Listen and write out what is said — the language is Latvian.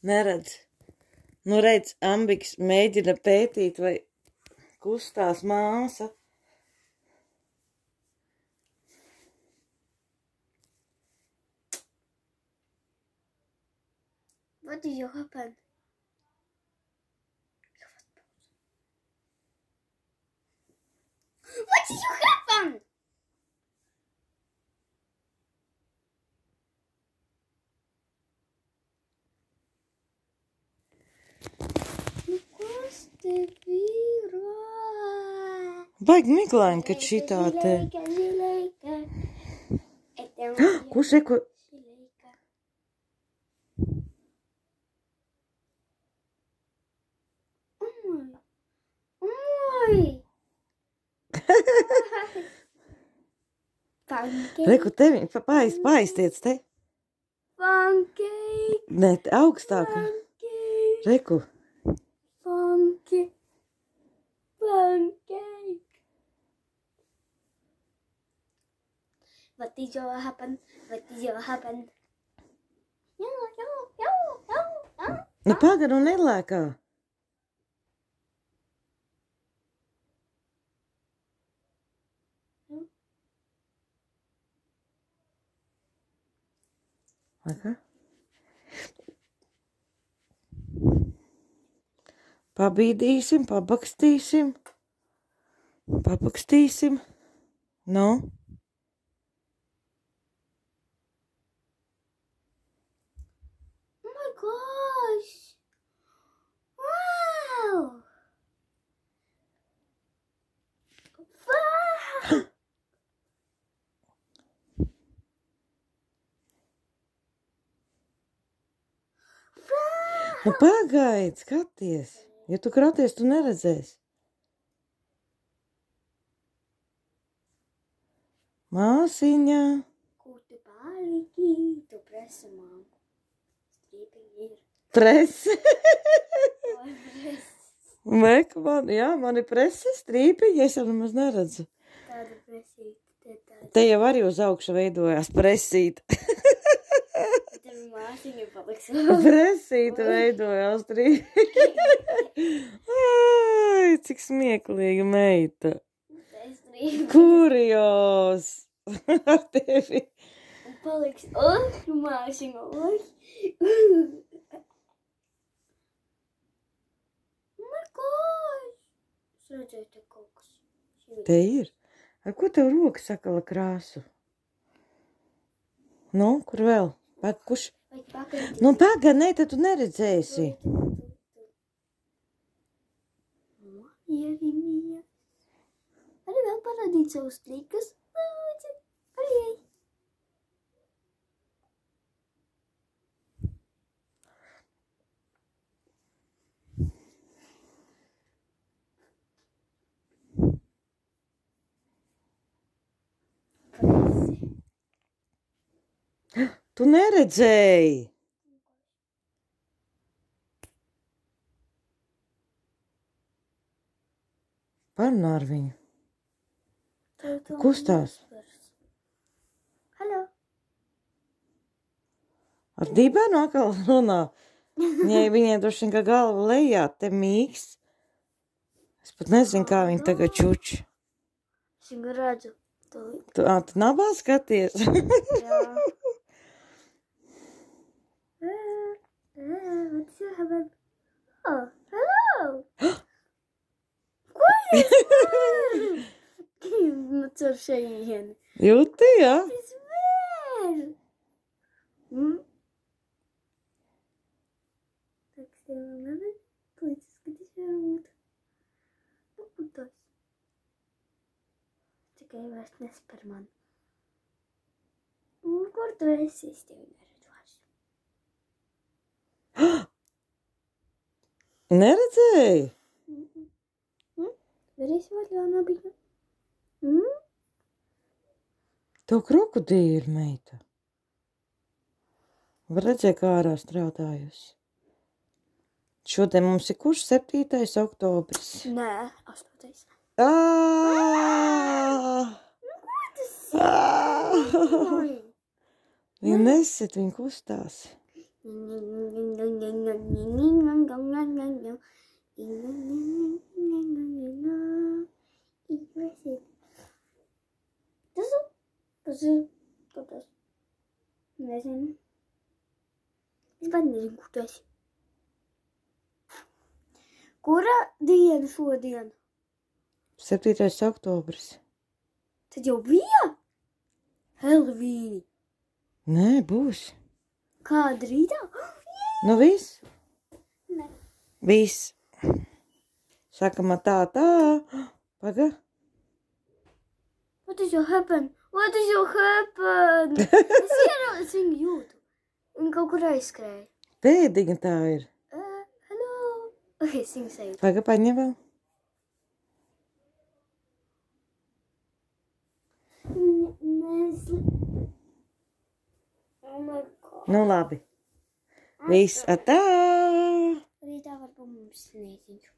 Neredz. Nu redz, Ambiks mēģina pētīt, vai kustās māsa. What did you happen? What did you happen? Kas tev ir? Baigi miglaini, kad šitā te. Kurš eko? Reku, tevi paiztiec te. Pancake. Ne, augstāk. Reku. Pancake. What did you happen? What did you happen? Nu pagaru nelēkā. Aha. Pabīdīsim, pabakstīsim. Nu? Oh my gosh! Wow! Wow! Nu pagaid, skaties. Ja tu kraties, tu neredzēsi. Māsiņa. Kur tu paliki? Tu presa māmu. Strīpiņi ir. Prese. Presa. Meku man, jā, man ir prese strīpiņi, es jau nemaz neredzu. Tāda presīta. Te jau arī uz augšu veidojās presīta. Tev māsiņa paliks. Presīta veidojās strīpiņi. Ai, cik smieklīga meita. Kurjos ar tevi. Un paliks otru māsiņu. Oh my gosh! Es redzēju te kaut kas. Te ir. Ar ko tev roka sakala krāsu? Nu, kur vēl? Kurš? Nu, pagad, ne, tad tu neredzēsi. Ierimīja. Arī vēl parādīt savus trikus. Arī. Tu neredzēji. Parunā ar viņu. Kustās. Halo. Ar dibenu atkal runā. Viņai droši vien, ka galva lejā te mīksts. Es pat nezinu, kā viņa tagad čuči. Es viņu redzu. Tu nabā skaties? Jā. What's your happen? Oh, hello! Nu, caur šejieni. Jūti, jā? Tas vēl! Tak, tev labi? Plīcis, skaties varbūt. Nu, kur tas? Tikai vairs nespar man. Kur tu esi? Es tevi neredzu vairs. Neredzēji? Varēsi vaļā nabīga. Tev krokodīli, meita. Var redzēt, kā ārā strādājusi. Šodien mums ir kurš 7. oktobris? Nē, 8. Ko tas ir? Viņa nesit, viņa kustās. Kas tas? Nezinu. Es pat nezinu, kur tu esi. Kura diena šodien? 7. oktobris. Tad jau bija Helovīni. Nē, būs. Kāda rītā? Nu viss. Nē. Viss. Sakam tā. Paga. What is your happen? What is your happen? Es viņu jūtu. Viņa kaut kur aizskrēja. Pēdiņa tā ir. Hello. Ok, es viņu sajūtu. Paga, paņem vēl. Oh my god. Nu labi. Viss, tā. Rītā varbūt mums sniedziņu.